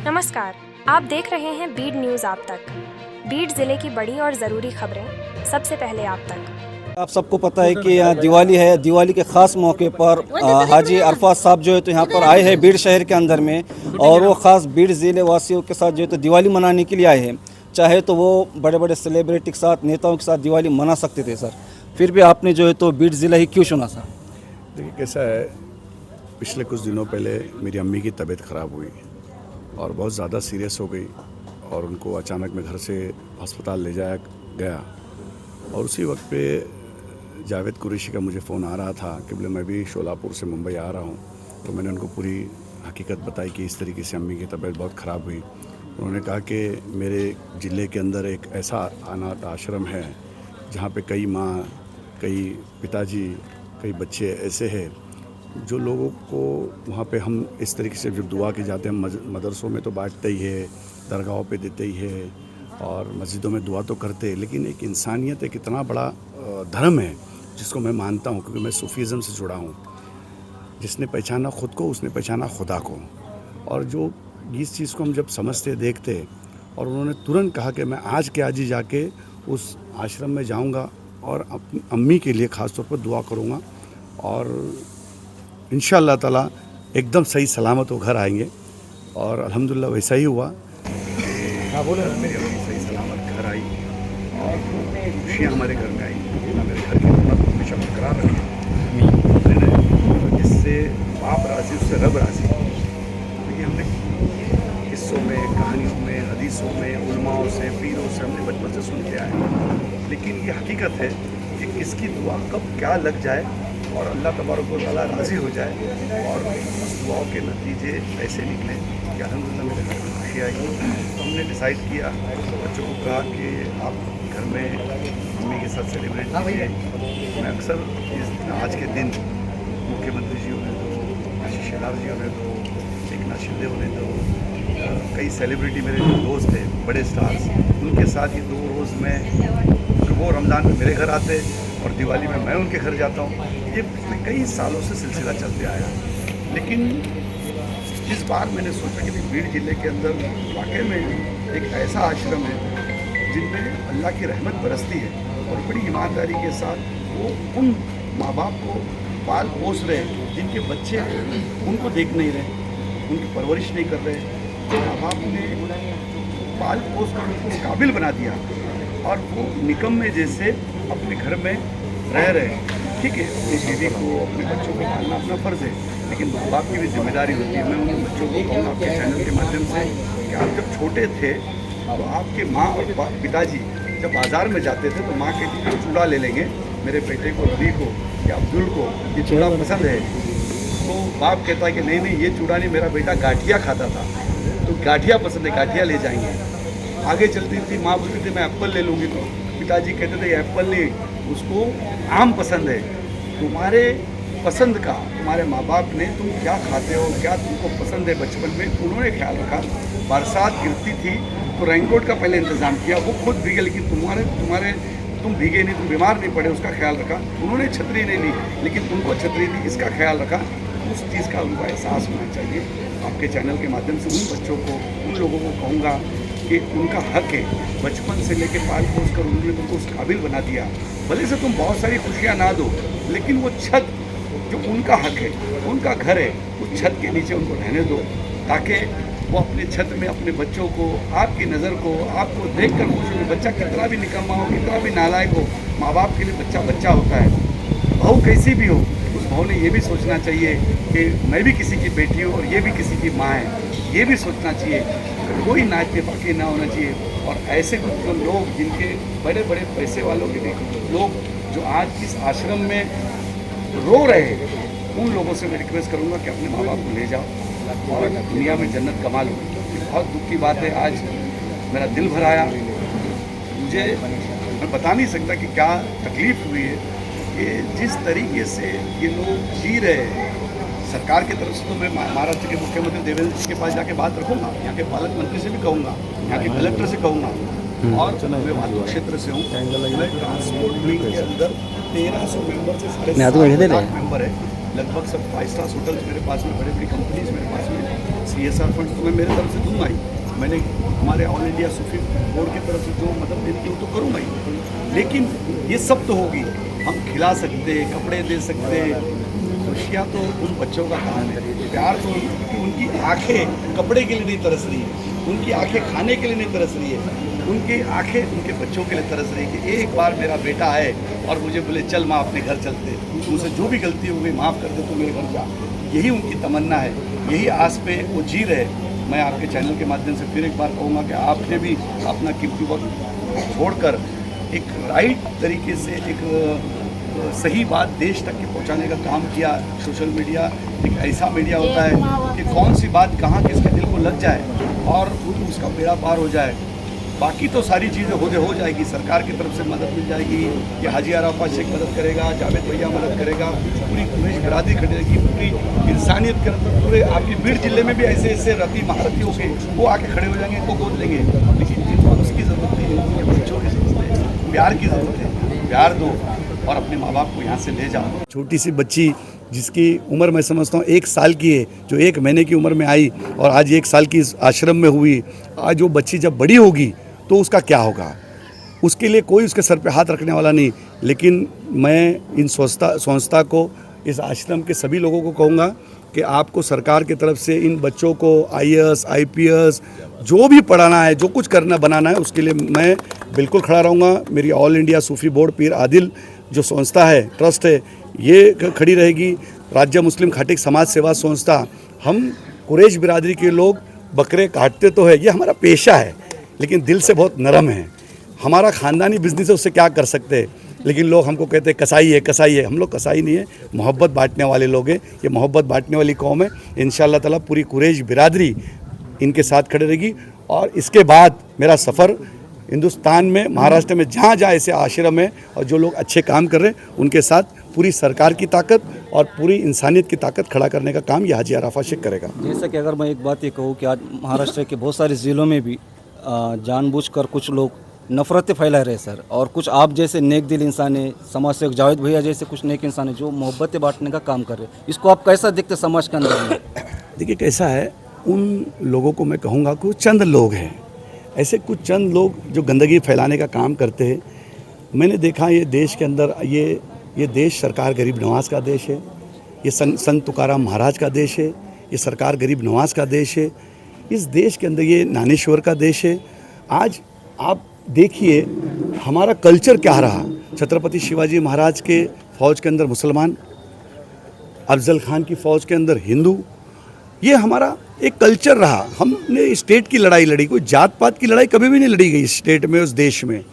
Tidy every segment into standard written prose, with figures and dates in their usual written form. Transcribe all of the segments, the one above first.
नमस्कार, आप देख रहे हैं बीड न्यूज़ आप तक। बीड जिले की बड़ी और ज़रूरी खबरें सबसे पहले आप तक। आप सबको पता है कि यहाँ दिवाली है। दिवाली के ख़ास मौके पर हाजी अरफात साहब जो है तो यहाँ पर आए हैं बीड शहर के अंदर में, और वो ख़ास बीड ज़िले वासियों के साथ जो है तो दिवाली मनाने के लिए आए हैं। चाहे तो वो बड़े बड़े सेलिब्रिटी के साथ, नेताओं के साथ दिवाली मना सकते थे सर, फिर भी आपने जो है तो बीड ज़िला ही क्यों चुना सर? देखिए कैसा है, पिछले कुछ दिनों पहले मेरी अम्मी की तबीयत ख़राब हुई और बहुत ज़्यादा सीरियस हो गई और उनको अचानक मैं घर से अस्पताल ले जाया गया। और उसी वक्त पे जावेद कुरैशी का मुझे फ़ोन आ रहा था कि बोले मैं भी शोलापुर से मुंबई आ रहा हूँ। तो मैंने उनको पूरी हकीकत बताई कि इस तरीके से अम्मी की तबीयत बहुत ख़राब हुई। उन्होंने कहा कि मेरे ज़िले के अंदर एक ऐसा अनाथ आश्रम है जहाँ पे कई माँ, कई पिताजी, कई बच्चे ऐसे हैं जो लोगों को वहाँ पे हम इस तरीके से जब दुआ की जाते हैं, मदरसों में तो बांटते ही है, दरगाहों पे देते ही है और मस्जिदों में दुआ तो करते हैं, लेकिन एक इंसानियत एक इतना बड़ा धर्म है जिसको मैं मानता हूँ, क्योंकि मैं सूफीज़म से जुड़ा हूँ। जिसने पहचाना ख़ुद को उसने पहचाना खुदा को। और जो इस चीज़ को हम जब समझते देखते, और उन्होंने तुरंत कहा कि मैं आज के आज ही जाके उस आश्रम में जाऊँगा और अपनी अम्मी के लिए ख़ास तौर पर दुआ करूँगा और इंशाअल्लाह ताला एकदम सही सलामत वो घर आएंगे। और अल्हम्दुलिल्लाह वैसा ही हुआ। हाँ बोले, मेरी अम्मी सही सलामत घर आई और खुशियाँ हमारे घर में आई। मेरे घर की उम्मत हमेशा बरकरार रखी, जिससे बाप राज़ी उससे रब राज़ी। क्योंकि हमने किस्सों में, कहानियों में, हदीसों में, उलमाओं से, पीरों से हमने बचपन से सुन के आए, लेकिन ये हकीकत है कि किसकी दुआ कब क्या लग जाए और अल्लाह तबारक व तआला राज़ी हो जाए और उस दुआओं के नतीजे ऐसे निकले कि अल्हम्दुलिल्लाह मेरे घर में खुशी आई। तो हमने डिसाइड किया, बच्चों को कहा कि आप घर में मम्मी के साथ सेलिब्रेट कीजिए। मैं अक्सर आज के दिन मुख्यमंत्री जी होने दो, आशीष शेलार जी होने दो, एकनाथ शिंदे होने दो, कई सेलिब्रिटी मेरे जो दोस्त थे, बड़े स्टार्स, उनके साथ ही 2 रोज़ में, क्योंकि वो रमज़ान में मेरे घर आते और दिवाली में मैं उनके घर जाता हूँ। ये पिछले कई सालों से सिलसिला चलते आया। लेकिन इस बार मैंने सोचा कि बीड ज़िले के अंदर वाकई में एक ऐसा आश्रम है जिनमें अल्लाह की रहमत बरसती है और बड़ी ईमानदारी के साथ वो उन माँ बाप को पाल पोस रहे हैं जिनके बच्चे उनको देख नहीं रहे, उनकी परवरिश नहीं कर रहे। तो माँ बाप ने पाल पोस कर उनको काबिल बना दिया और वो निकम्मे जैसे अपने घर में रह रहे हैं। ठीक है, अपनी बीवी को, अपने बच्चों को पालना अपना फ़र्ज़ है, लेकिन माँ बाप की भी जिम्मेदारी होती है। मैं उन बच्चों को कहूँगा आपके चैनल के माध्यम से कि आप जब छोटे थे तो आपके माँ और पिताजी जब बाज़ार में जाते थे तो माँ कहती थी चूड़ा ले लेंगे, मेरे बेटे को, रवि को या अब्दुल को ये चूड़ा पसंद है। तो बाप कहता है कि नहीं नहीं, ये चूड़ा नहीं, मेरा बेटा गाठिया खाता था तो गाठिया पसंद है, गाठिया ले जाएंगे। आगे चलती थी माँ बोलती थी मैं एप्पल ले लूँगी, तो पिताजी कहते थे एप्पल नहीं, उसको आम पसंद है। तुम्हारे पसंद का तुम्हारे माँ बाप ने तुम क्या खाते हो, क्या तुमको पसंद है बचपन में, उन्होंने ख्याल रखा। बरसात गिरती थी तो रेनकोट का पहले इंतज़ाम किया, वो खुद भीगे, लेकिन तुम भीगे नहीं, तुम बीमार नहीं पड़े, उसका ख्याल रखा। उन्होंने छतरी नहीं ली, लेकिन उनको छतरी दी, इसका ख्याल रखा। उस चीज़ का उनको एहसास होना चाहिए। आपके चैनल के माध्यम से उन बच्चों को, उन लोगों को कहूँगा कि उनका हक है, बचपन से लेकर पाल पोस कर उन्होंने तुमको उस काबिल बना दिया। भले से तुम बहुत सारी खुशियाँ ना दो, लेकिन वो छत जो उनका हक है, उनका घर है, उस छत के नीचे उनको रहने दो, ताकि वो अपने छत में अपने बच्चों को, आपकी नज़र को, आपको देख कर खुश हो। बच्चा कितना भी निकम्मा हो, कितना भी नालायक हो, माँ बाप के लिए बच्चा बच्चा होता है। बहू कैसी भी हो, उस बहू ने ये भी सोचना चाहिए कि मैं भी किसी की बेटी हूँ और ये भी किसी की माँ है। ये भी सोचना चाहिए, कोई नाचने पाके ना होना चाहिए। और ऐसे कुछ लोग जिनके बड़े बड़े पैसे वालों के लोग जो आज इस आश्रम में रो रहे हैं, उन लोगों से मैं रिक्वेस्ट करूंगा कि अपने माँ बाप को ले जाओ और दुनिया में जन्नत कमा लो। बहुत दुख की बात है, आज मेरा दिल भर आया। मुझे मैं बता नहीं सकता कि क्या तकलीफ़ हुई है कि जिस तरीके से ये लोग जी रहे हैं। सरकार की तरफ से तो मैं महाराष्ट्र के मुख्यमंत्री देवेंद्र जी के पास जाके बात रखूँगा, यहाँ के पालक मंत्री से भी कहूँगा, यहाँ के कलेक्टर से कहूँगा। और मैं वातु क्षेत्र से हूँ, मैं ट्रांसपोर्ट विंग के अंदर 1300 मेंबर से 7.5 मेंबर है। लगभग सब 5 स्टार होटल्स मेरे पास में, बड़ी बड़ी कंपनीज मेरे पास में, CSR फंड तो मैं मेरे तरफ से दूंगा ही। मैंने हमारे ऑल इंडिया सूफी बोर्ड की तरफ से जो मदद देने की वो तो करूँगा ही, लेकिन ये सब तो होगी। हम खिला सकते, कपड़े दे सकते, खुशियाँ तो उन बच्चों का कहानी है, प्यार तो उनकी आंखें कपड़े के लिए नहीं तरस रही है, उनकी आंखें खाने के लिए नहीं तरस रही है, उनकी आंखें उनके बच्चों के लिए तरस रही है कि एक बार मेरा बेटा आए और मुझे बोले चल माँ अपने घर चलते, मुझसे जो भी गलती हो गई माफ़ कर दे, तो मेरे घर जा। यही उनकी तमन्ना है, यही आस पे वो जी रहे। मैं आपके चैनल के माध्यम से फिर एक बार कहूँगा कि आपने भी अपना कीमती वक्त छोड़कर एक राइट तरीके से एक सही बात देश तक के पहुंचाने का काम किया। सोशल मीडिया एक ऐसा मीडिया होता है कि कौन सी बात कहाँ किसके दिल को लग जाए और उसका बेड़ा पार हो जाए। बाकी तो सारी चीज़ें हो जाएगी, सरकार की तरफ से मदद मिल जाएगी, ये हाजी अरफात शेख मदद करेगा, जावेद भैया मदद करेगा, पूरी कुरैश बिरादरी खड़ेगी, पूरी इंसानियत के अंदर पूरे आपके बीड़ जिले में भी ऐसे ऐसे रफ़ी महारती हो गए, वो आके खड़े हो जाएंगे, इनको गोद लेंगे। लेकिन जिनको उसकी ज़रूरत नहीं है, उनके बच्चों की प्यार की ज़रूरत है, प्यार दो और अपने माँ बाप को यहाँ से ले जाओ। छोटी सी बच्ची जिसकी उम्र मैं समझता हूँ 1 साल की है, जो 1 महीने की उम्र में आई और आज 1 साल की इस आश्रम में हुई, आज वो बच्ची जब बड़ी होगी तो उसका क्या होगा, उसके लिए कोई उसके सर पे हाथ रखने वाला नहीं। लेकिन मैं इन संस्था को, इस आश्रम के सभी लोगों को कहूँगा कि आपको सरकार की तरफ से इन बच्चों को IAS IPS जो भी पढ़ाना है, जो कुछ करना बनाना है, उसके लिए मैं बिल्कुल खड़ा रहूँगा। मेरी ऑल इंडिया सूफी बोर्ड पीर आदिल जो संस्था है, ट्रस्ट है, ये खड़ी रहेगी। राज्य मुस्लिम खाटिक समाज सेवा संस्था, हम कुरैश बिरादरी के लोग बकरे काटते तो है, ये हमारा पेशा है, लेकिन दिल से बहुत नरम है। हमारा ख़ानदानी बिजनेस है, उससे क्या कर सकते हैं। लेकिन लोग हमको कहते हैं कसाई है, कसाई है। हम लोग कसाई नहीं है, मोहब्बत बांटने वाले लोग हैं। ये मोहब्बत बांटने वाली कौम है। इंशाअल्लाह ताला पूरी कुरैश बिरादरी इनके साथ खड़े रहेगी। और इसके बाद मेरा सफ़र हिंदुस्तान में, महाराष्ट्र में, जहाँ जहाँ ऐसे आश्रम है और जो लोग अच्छे काम कर रहे हैं, उनके साथ पूरी सरकार की ताकत और पूरी इंसानियत की ताकत खड़ा करने का काम ये हाजी अरफात शेख करेगा। जैसा कि अगर मैं एक बात ये कहूँ कि आज महाराष्ट्र के बहुत सारे ज़िलों में भी जानबूझकर कुछ लोग नफ़रतें फैला रहे सर, और कुछ आप जैसे नेक दिल इंसान है, समाज सेवक जावेद भैया जैसे कुछ नेक इंसान है जो मोहब्बतें बांटने का काम कर रहे हैं, इसको आप कैसा देखते समाज के अंदर में? देखिए कैसा है, उन लोगों को मैं कहूँगा कि चंद लोग हैं, ऐसे कुछ चंद लोग जो गंदगी फैलाने का काम करते हैं। मैंने देखा ये देश के अंदर, ये देश सरकार गरीब नवाज का देश है, ये संत तुकाराम महाराज का देश है, ये सरकार गरीब नवाज का देश है, इस देश के अंदर ये ज्ञानेश्वर का देश है। आज आप देखिए हमारा कल्चर क्या रहा। छत्रपति शिवाजी महाराज के फ़ौज के अंदर मुसलमान, अफजल खान की फ़ौज के अंदर हिंदू, ये हमारा एक कल्चर रहा। हमने स्टेट की लड़ाई लड़ी, कोई जात पात की लड़ाई कभी भी नहीं लड़ी गई स्टेट में, उस देश में।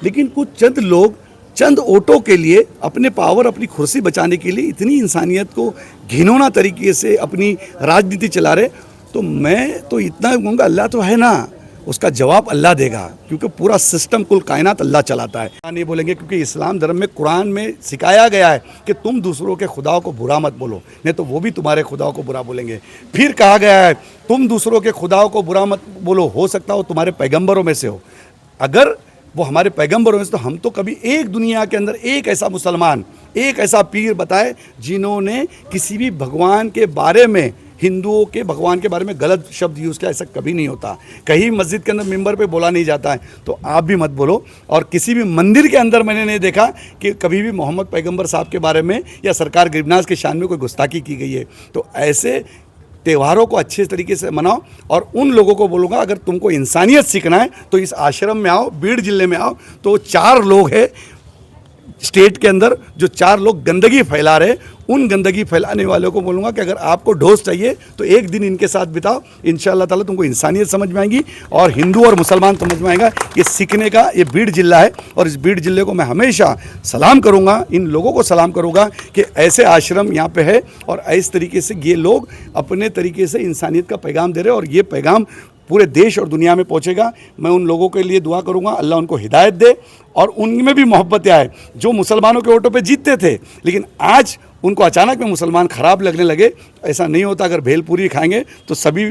लेकिन कुछ चंद लोग चंद वोटों के लिए, अपने पावर, अपनी कुर्सी बचाने के लिए इतनी इंसानियत को घिनौना तरीके से अपनी राजनीति चला रहे। तो मैं तो इतना कहूँगा, अल्लाह तो है ना, उसका जवाब अल्लाह देगा, क्योंकि पूरा सिस्टम कुल कायनात अल्लाह चलाता है। नहीं बोलेंगे क्योंकि इस्लाम धर्म में, कुरान में सिखाया गया है कि तुम दूसरों के खुदाओं को बुरा मत बोलो, नहीं तो वो भी तुम्हारे खुदाओं को बुरा बोलेंगे। फिर कहा गया है तुम दूसरों के खुदाओं को बुरा मत बोलो, हो सकता हो तुम्हारे पैगंबरों में से हो। अगर वो हमारे पैगंबरों में से, तो हम तो कभी एक दुनिया के अंदर एक ऐसा मुसलमान, एक ऐसा पीर बताए जिन्होंने किसी भी भगवान के बारे में, हिंदुओं के भगवान के बारे में गलत शब्द यूज़ किया। ऐसा कभी नहीं होता, कहीं मस्जिद के अंदर मिंबर पे बोला नहीं जाता है, तो आप भी मत बोलो। और किसी भी मंदिर के अंदर मैंने नहीं देखा कि कभी भी मोहम्मद पैगंबर साहब के बारे में या सरकार गरीबनाज के शान में कोई गुस्ताखी की गई है। तो ऐसे त्योहारों को अच्छे तरीके से मनाओ। और उन लोगों को बोलूँगा, अगर तुमको इंसानियत सीखना है तो इस आश्रम में आओ, बीड़ जिले में आओ। तो 4 लोग हैं स्टेट के अंदर जो 4 लोग गंदगी फैला रहे, उन गंदगी फैलाने वालों को बोलूँगा कि अगर आपको डोज चाहिए तो एक दिन इनके साथ बिताओ, इंशाअल्लाह ताला तुमको इंसानियत समझ में आएगी और हिंदू और मुसलमान समझ में आएगा। ये सीखने का ये बीड़ जिला है, और इस बीड़ जिले को मैं हमेशा सलाम करूँगा, इन लोगों को सलाम करूँगा कि ऐसे आश्रम यहाँ पे है और इस तरीके से ये लोग अपने तरीके से इंसानियत का पैगाम दे रहे हैं, और ये पैगाम पूरे देश और दुनिया में पहुंचेगा। मैं उन लोगों के लिए दुआ करूंगा, अल्लाह उनको हिदायत दे और उनमें भी मोहब्बत आए, जो मुसलमानों के वोटों पे जीतते थे लेकिन आज उनको अचानक में मुसलमान ख़राब लगने लगे। ऐसा नहीं होता। अगर भेलपूरी खाएंगे तो सभी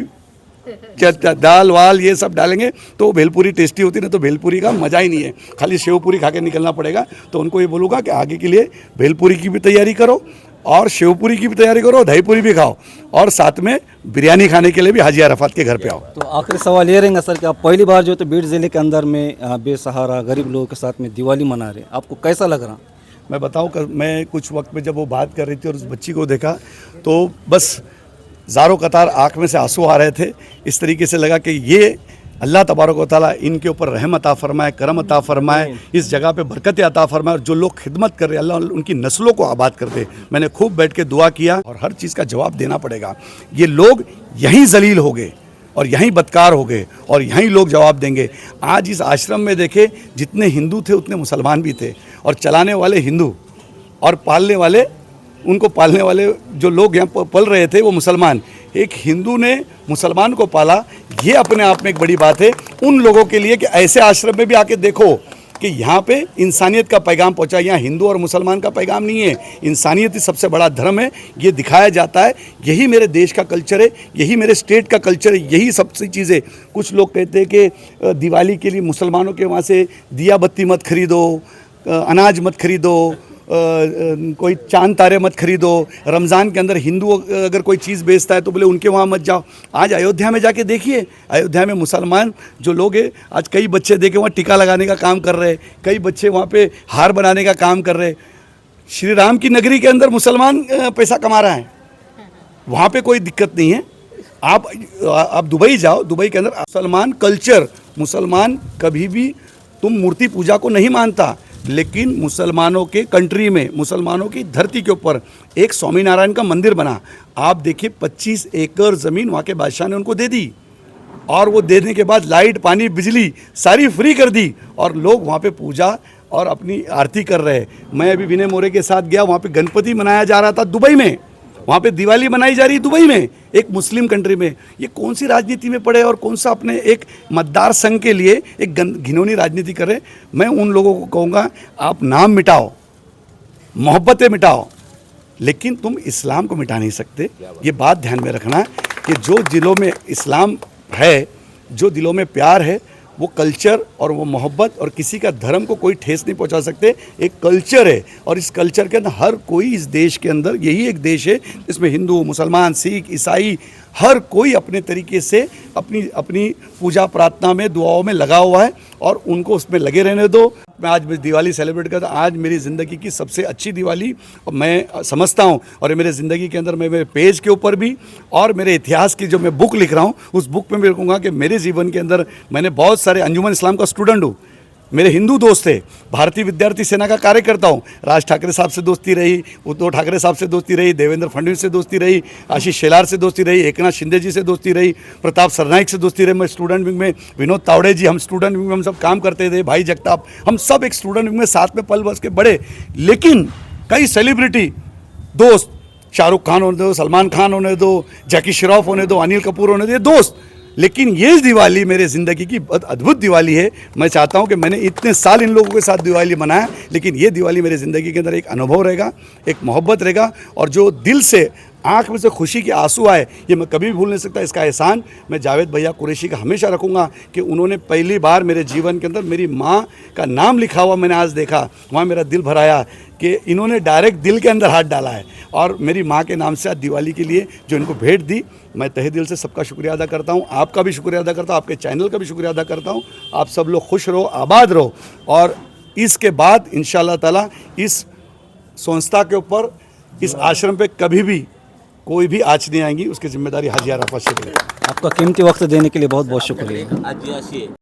दाल वाल ये सब डालेंगे तो भेलपूरी टेस्टी होती, नहीं तो भेलपूरी का मज़ा ही नहीं है, खाली शेवपूरी खा के निकलना पड़ेगा। तो उनको ये बोलूँगा कि आगे के लिए भेलपूरी की भी तैयारी करो, और शेवपुरी की भी तैयारी करो, दही पूरी भी खाओ, और साथ में बिरयानी खाने के लिए भी हाजी अराफात के घर पे आओ। तो आखिरी सवाल ये रहेगा सर कि आप पहली बार जो तो बीड़ ज़िले के अंदर में बेसहारा गरीब लोगों के साथ में दिवाली मना रहे हैं, आपको कैसा लग रहा? मैं बताऊं, मैं कुछ वक्त में जब वो बात कर रही थी और उस बच्ची को देखा तो बस ज़ारों कतार आँख में से आंसू आ रहे थे। इस तरीके से लगा कि ये अल्लाह तबारक व तआला इनके ऊपर रहम अता फरमाए, करम अता फरमाए, इस जगह पे बरकत अता फरमाए, और जो लोग खिदमत कर रहे हैं अल्लाह उनकी नस्लों को आबाद कर दे। मैंने खूब बैठ के दुआ किया, और हर चीज़ का जवाब देना पड़ेगा। ये लोग यहीं जलील हो गए और यहीं बदकार हो गए और यहीं लोग जवाब देंगे। आज इस आश्रम में देखे जितने हिंदू थे उतने मुसलमान भी थे, और चलाने वाले हिंदू और पालने वाले, उनको पालने वाले जो लोग यहाँ पल रहे थे वो मुसलमान। एक हिंदू ने मुसलमान को पाला, ये अपने आप में एक बड़ी बात है उन लोगों के लिए कि ऐसे आश्रम में भी आके देखो कि यहाँ पे इंसानियत का पैगाम पहुँचा। यहाँ हिंदू और मुसलमान का पैगाम नहीं है, इंसानियत ही सबसे बड़ा धर्म है, ये दिखाया जाता है। यही मेरे देश का कल्चर है, यही मेरे स्टेट का कल्चर है, यही सबसे चीज़ें। कुछ लोग कहते हैं कि दिवाली के लिए मुसलमानों के वहाँ से दिया बत्ती मत खरीदो, अनाज मत खरीदो, कोई चांद तारे मत खरीदो। रमज़ान के अंदर हिंदू अगर कोई चीज़ बेचता है तो बोले उनके वहाँ मत जाओ। आज अयोध्या में जाके देखिए, अयोध्या में मुसलमान जो लोग हैं, आज कई बच्चे देखे वहाँ टीका लगाने का काम कर रहे हैं, कई बच्चे वहाँ पे हार बनाने का काम कर रहे हैं। श्री राम की नगरी के अंदर मुसलमान पैसा कमा रहा है, वहाँ पे कोई दिक्कत नहीं है। आप दुबई जाओ, दुबई के अंदर मुसलमान कल्चर, मुसलमान कभी भी तुम मूर्ति पूजा को नहीं मानता, लेकिन मुसलमानों के कंट्री में, मुसलमानों की धरती के ऊपर एक स्वामीनारायण का मंदिर बना। आप देखिए 25 एकड़ ज़मीन वहाँ के बादशाह ने उनको दे दी, और वो देने के बाद लाइट, पानी, बिजली सारी फ्री कर दी, और लोग वहाँ पे पूजा और अपनी आरती कर रहे हैं। मैं अभी विनय मोरे के साथ गया, वहाँ पे गणपति मनाया जा रहा था दुबई में, वहाँ पे दिवाली मनाई जा रही है दुबई में, एक मुस्लिम कंट्री में। ये कौन सी राजनीति में पड़े और कौन सा अपने एक मतदार संघ के लिए एक घिनौनी राजनीति कर रहे। मैं उन लोगों को कहूँगा, आप नाम मिटाओ, मोहब्बतें मिटाओ, लेकिन तुम इस्लाम को मिटा नहीं सकते। ये बात ध्यान में रखना कि जो दिलों में इस्लाम है, जो दिलों में प्यार है, वो कल्चर और वो मोहब्बत और किसी का धर्म को कोई ठेस नहीं पहुंचा सकते। एक कल्चर है, और इस कल्चर के अंदर हर कोई, इस देश के अंदर यही एक देश है जिसमें हिंदू, मुसलमान, सिख, ईसाई, हर कोई अपने तरीके से अपनी पूजा प्रार्थना में, दुआओं में लगा हुआ है, और उनको उसमें लगे रहने दो। मैं आज दिवाली सेलिब्रेट करता, आज मेरी ज़िंदगी की सबसे अच्छी दिवाली और मैं समझता हूँ। और मेरे ज़िंदगी के अंदर मैं मेरे पेज के ऊपर भी, और मेरे इतिहास की जो मैं बुक लिख रहा हूँ उस बुक में मैं कहूँगा कि मेरे जीवन के अंदर मैंने बहुत सारे, अंजुमन इस्लाम का स्टूडेंट हूँ, मेरे हिंदू दोस्त थे, भारतीय विद्यार्थी सेना का कार्यकर्ता हूँ, राज ठाकरे साहब से दोस्ती रही, उद्धव ठाकरे साहब से दोस्ती रही, देवेंद्र फडणवीस से दोस्ती रही, आशीष शेलार से दोस्ती रही, एकनाथ शिंदे जी से दोस्ती रही, प्रताप सरनाइक से दोस्ती रही। मैं स्टूडेंट विंग में, विनोद तावड़े जी, हम स्टूडेंट विंग में हम सब काम करते थे, भाई जगताप, हम सब एक स्टूडेंट विंग में साथ में पल बस के बड़े। लेकिन कई सेलिब्रिटी दोस्त, शाहरुख खान होने दो, सलमान खान होने दो, जैकी श्रॉफ होने दो, अनिल कपूर होने दो, ये दोस्त। लेकिन ये दिवाली मेरे ज़िंदगी की बहुत अद्भुत दिवाली है। मैं चाहता हूँ कि मैंने इतने साल इन लोगों के साथ दिवाली मनाया, लेकिन ये दिवाली मेरी ज़िंदगी के अंदर एक अनुभव रहेगा, एक मोहब्बत रहेगा, और जो दिल से, आँख में से खुशी के आंसू आए, ये मैं कभी भी भूल नहीं सकता। इसका एहसान मैं जावेद भैया कुरैशी का हमेशा रखूँगा कि उन्होंने पहली बार मेरे जीवन के अंदर मेरी माँ का नाम लिखा हुआ मैंने आज देखा, वहाँ मेरा दिल भर आया कि इन्होंने डायरेक्ट दिल के अंदर हाथ डाला है, और मेरी माँ के नाम से आज दिवाली के लिए जो इनको भेंट दी, मैं तहे दिल से सबका शुक्रिया अदा करता हूँ। आपका भी शुक्रिया अदा करता हूँ, आपके चैनल का भी शुक्रिया अदा करता हूँ। आप सब लोग खुश रहो, आबाद रहो, और इसके बाद इंशाअल्लाह ताला इस संस्था के ऊपर, इस आश्रम पे कभी भी कोई भी आँच नहीं आएंगी, उसकी जिम्मेदारी हाजी अराफात से लेगी। आपका कीमती वक्त देने के लिए बहुत बहुत शुक्रिया।